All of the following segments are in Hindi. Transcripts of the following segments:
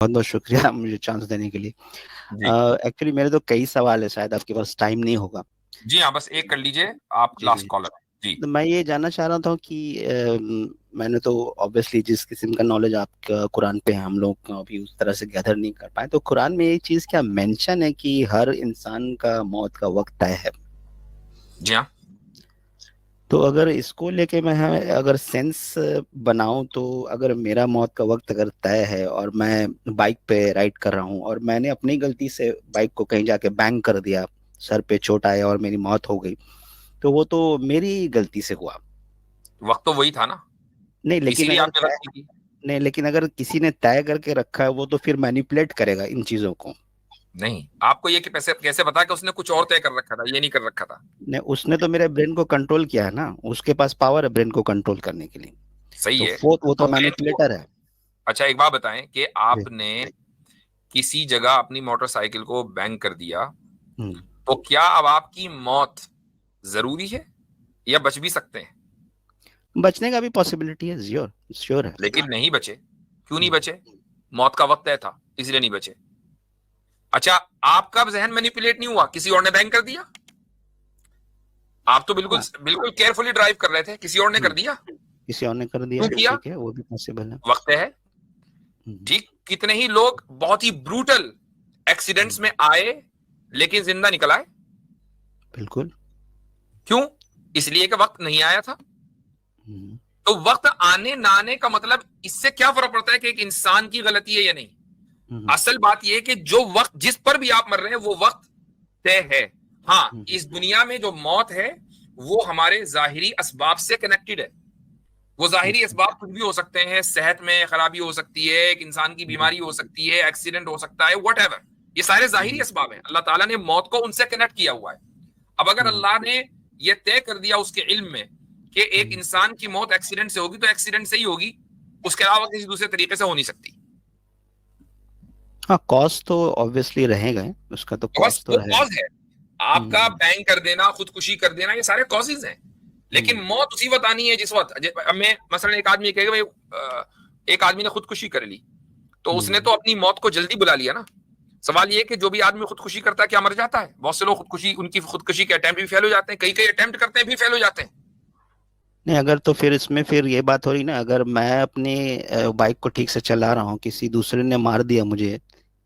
बहुत बहुत शुक्रिया मुझे चांस देने के लिए। जी एक्चुअली मेरे तो कई सवाल है, शायद आपके पास टाइम नहीं होगा। जी हाँ, बस एक कर लीजिए, आप जी लास्ट जी। कॉलर हैं। जी तो मैं ये जानना चाह रहा था कि मैंने तो ऑब्वियसली जिस किस्म का नॉलेज आपका कुरान पे है, हम लोग अभी उस तरह से गैदर नहीं कर पाए, तो कुरान में ये चीज़ क्या मेंशन है कि हर इंसान का मौत का वक्त तय है? जी हाँ। तो अगर इसको लेके मैं अगर सेंस बनाऊं, तो अगर मेरा मौत का वक्त अगर तय है और मैं बाइक पे राइड कर रहा हूं और मैंने अपनी गलती से बाइक को कहीं जाके बैंग कर दिया, सर पे चोट आया और मेरी मौत हो गई, तो वो तो मेरी गलती से हुआ। वक्त तो वही था ना, नहीं लेकिन इसीलिए अगर आपने तय गलती की। नहीं लेकिन अगर किसी ने तय करके रखा है, वो तो फिर मैनिपुलेट करेगा इन चीजों को। नहीं, आपको ये कि पैसे कैसे पता कि उसने कुछ और तय कर रखा था, ये नहीं कर रखा था। ने उसने तो मेरे ब्रेन को कंट्रोल किया है ना, उसके पास पावर है ब्रेन को कंट्रोल करने के लिए। सही तो है। वो तो तो ब्रेन को, मैनिपुलेटर है। अच्छा एक बात बताएं कि जी। आपने किसी जगह अपनी मोटरसाइकिल को बैंग कर दिया, हम्म। तो क्या अब आपकी मौत जरूरी है या बच भी सकते हैं? बचने का भी पॉसिबिलिटी है, श्योर श्योर है। लेकिन नहीं बचे, क्यों नहीं हम्म। बचे? मौत का वक्त तय था, इसलिए नहीं बचे। अच्छा, आपका जहन मैनिपुलेट नहीं हुआ, किसी और ने बैंग कर दिया? आप तो बिल्कुल हाँ। बिल्कुल केयरफुली ड्राइव कर रहे थे, किसी और ने कर दिया। किसी और ने कर दिया, क्यों किया? ठीक है, वो भी पॉसिबल है। वक्त है। हम्म। ठीक, कितने ही लोग बहुत ही ब्रूटल एक्सीडेंट्स हम्म। में आए लेकिन जिंदा निकल आए। बिल्कुल। क्यों? इसलिए कि वक्त नहीं आया था। हम्म। तो वक्त आने ना आने का मतलब इससे क्या फर्क पड़ता है कि एक इंसान की गलती है या नहीं? हम्म। असल बात यह है कि जो वक्त जिस पर भी आप मर रहे हैं वो वक्त तय है। हाँ, हम्म। इस दुनिया में जो मौत है वो हमारे जाहिरी असबाब से कनेक्टेड है। वो जाहिरी अच्छा। असबाब कुछ भी हो सकते हैं, सेहत में खराबी हो सकती है, एक इंसान की हम्म। बीमारी हो सकती है, एक्सीडेंट हो सकता है, वट एवर। ये सारे जाहिरी हम्म। असबाब हैं, अल्लाह ताला ने मौत को उनसे कनेक्ट किया हुआ है। अब अगर हम्म। अल्लाह ने ये तय कर दिया उसके इल्म में कि एक हम्म। इंसान की मौत एक्सीडेंट से होगी, तो एक्सीडेंट से ही होगी, उसके अलावा किसी दूसरे तरीके से हो नहीं सकती। हाँ, कॉस्ट तो ऑब्वियसली रहेगा ही, उसका तो तो बस कॉस्ट तो वो रहेगा। कॉज है। आपका हम्म। बैंग कर देना, खुदकुशी कर देना, ये सारे कॉजेज हैं। लेकिन हम्म। मौत उसी वक्त आनी है जिस वक्त, अब मैं मसलन एक आदमी कहेगा भाई एक आदमी ने खुदकुशी कर ली, तो उसने हम्म। तो अपनी मौत को जल्दी बुला लिया ना। सवाल ये है कि जो भी आदमी खुदकुशी करता है क्या मर जाता है? बहुत से लोग खुदकुशी, उनकी खुदकुशी के अटेम्प्ट भी फेल हो जाते हैं, कई कई अटेम्प्ट करते हैं भी फेल हो जाते हैं। नहीं, अगर तो फिर इसमें फिर ये बात हो रही ना, अगर मैं अपनी बाइक को ठीक से चला रहा हूँ, किसी दूसरे ने मार दिया मुझे,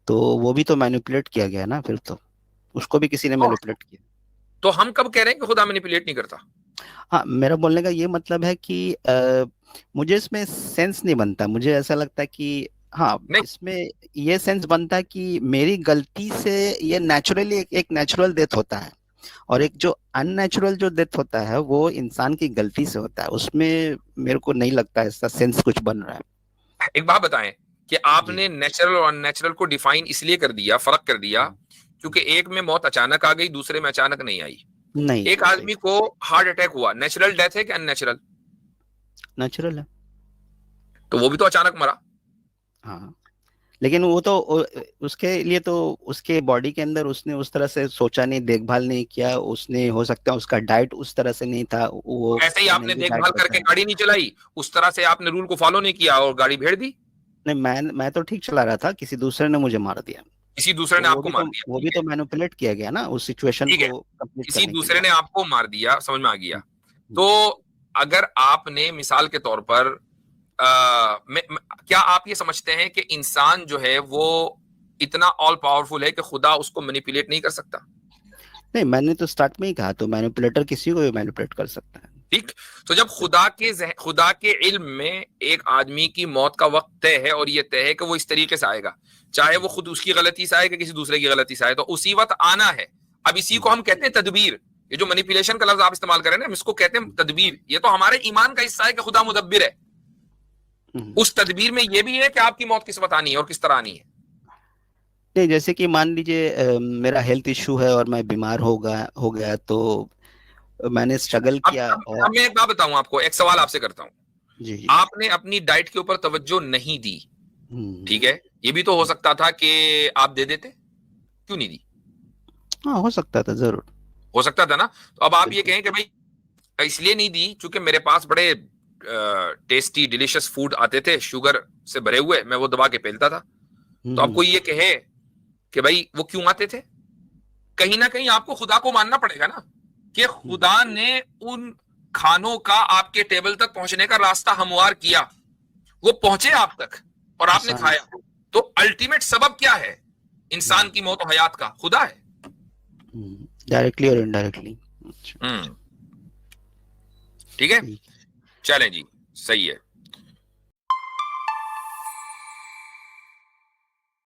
तो वो भी तो मैनिपुलेट किया गया ना फिर तो, उसको भी किसी ने तो, मैनिपुलेट किया। तो हम कब कह रहे हैं कि खुदा मैनिपुलेट नहीं करता? हाँ, मेरा बोलने का ये मतलब है कि मुझे इसमें सेंस नहीं बनता, मुझे ऐसा लगता है कि हाँ, नहीं, इसमें ये सेंस बनता है कि मेरी गलती से ये नेचुरली एक नेचुरल डेथ होता है, और एक जो अननेचुरल जो डेथ होता है वो इंसान की गलती से होता है, उसमें मेरे को नहीं लगता ऐसा सेंस कुछ बन रहा है। एक बात बताएं कि जी। आपने नेचुरल और अननेचुरल को डिफाइन इसलिए कर दिया, फर्क कर दिया, हम्म। क्योंकि एक में मौत अचानक आ गई, दूसरे में अचानक नहीं आई। नहीं एक नहीं, सही। आदमी को हार्ट अटैक हुआ, नेचुरल डेथ है कि अननेचुरल? नेचुरल है। तो वो भी तो अचानक मरा। हाँ, लेकिन वो तो उसके लिए तो उसके बॉडी के अंदर उसने उस तरह से सोचा नहीं, देखभाल नहीं किया उसने, हो सकता है उसका डाइट उस तरह से नहीं था, वो ऐसे ही आपने अनहेल्दी डाइट देखभाल होता करके है। गाड़ी नहीं चलाई, उस तरह से आपने रूल को फॉलो नहीं किया और गाड़ी भेड़ दी। नहीं, मैं तो ठीक चला रहा था, किसी दूसरे ने मुझे मार दिया। किसी दूसरे तो ने आपको मार दिया, वो भी ठीक है। तो मैनिपुलेट किया गया ना उस सिचुएशन ठीक है, को कंप्लीट किसी करने के दूसरे लिए। ने आपको मार दिया, समझ में आ गया। हम्म। हम्म। तो अगर आपने मिसाल के तौर पर क्या आप ये समझते हैं कि इंसान जो है वो इतना ऑल पावरफुल है कि खुदा उसको मैनिपुलेट नहीं कर सकता? नहीं, मैंने तो स्टार्ट में ही कहा, तो मैनिपुलेटर किसी को भी मैनिपुलेट कर सकता है। ठीक। तो जब खुदा के इल्म में एक आदमी की मौत का वक्त तय है और ये तय है कि वो इस तरीके से आएगा, चाहे वो खुद उसकी गलती से आए कि किसी दूसरे की गलती से आए, तो उसी वक्त आना है। अब इसी को हम्म। हम कहते हैं तदबीर। ये जो मैनिपुलेशन का लफ्ज आप इस्तेमाल करें ना, हम इसको कहते हैं तदबीर। ये तो हमारे ईमान का हिस्सा है कि खुदा मुदब्बिर है। हम्म। उस तदबीर में ये भी है कि आपकी मौत किस वक्त आनी है और किस तरह आनी है। नहीं, जैसे कि मान लीजिए मेरा हेल्थ इशू है और मैं बीमार हो गया, तो मैंने स्ट्रगल अब किया अब, और। अब मैं एक बात बताऊं आपको, एक सवाल आपसे करता हूं। जी जी। आपने अपनी डाइट के ऊपर तवज्जो नहीं दी, हम्म। ठीक है, ये भी तो हो सकता था कि आप दे देते, क्यों नहीं दी? हाँ, हो सकता था जरूर। हो सकता था ना। तो अब आप ये बिल्कुल। कहें कि भाई इसलिए नहीं दी क्योंकि मेरे पास बड़े टेस्टी डिलीशियस फूड आते थे शुगर से भरे हुए, मैं वो दबा के पेलता था। तो आपको ये कहे कि भाई वो क्यों आते थे, कहीं ना कहीं आपको खुदा को मानना पड़ेगा ना, कि खुदा ने उन खानों का आपके टेबल तक पहुंचने का रास्ता हमवार किया, वो पहुंचे आप तक और आपने आसान। खाया। तो अल्टीमेट सबब क्या है इंसान की मौत और हयात का? खुदा है। डायरेक्टली और इनडायरेक्टली। ठीक है, ठीक। चलें जी, सही है।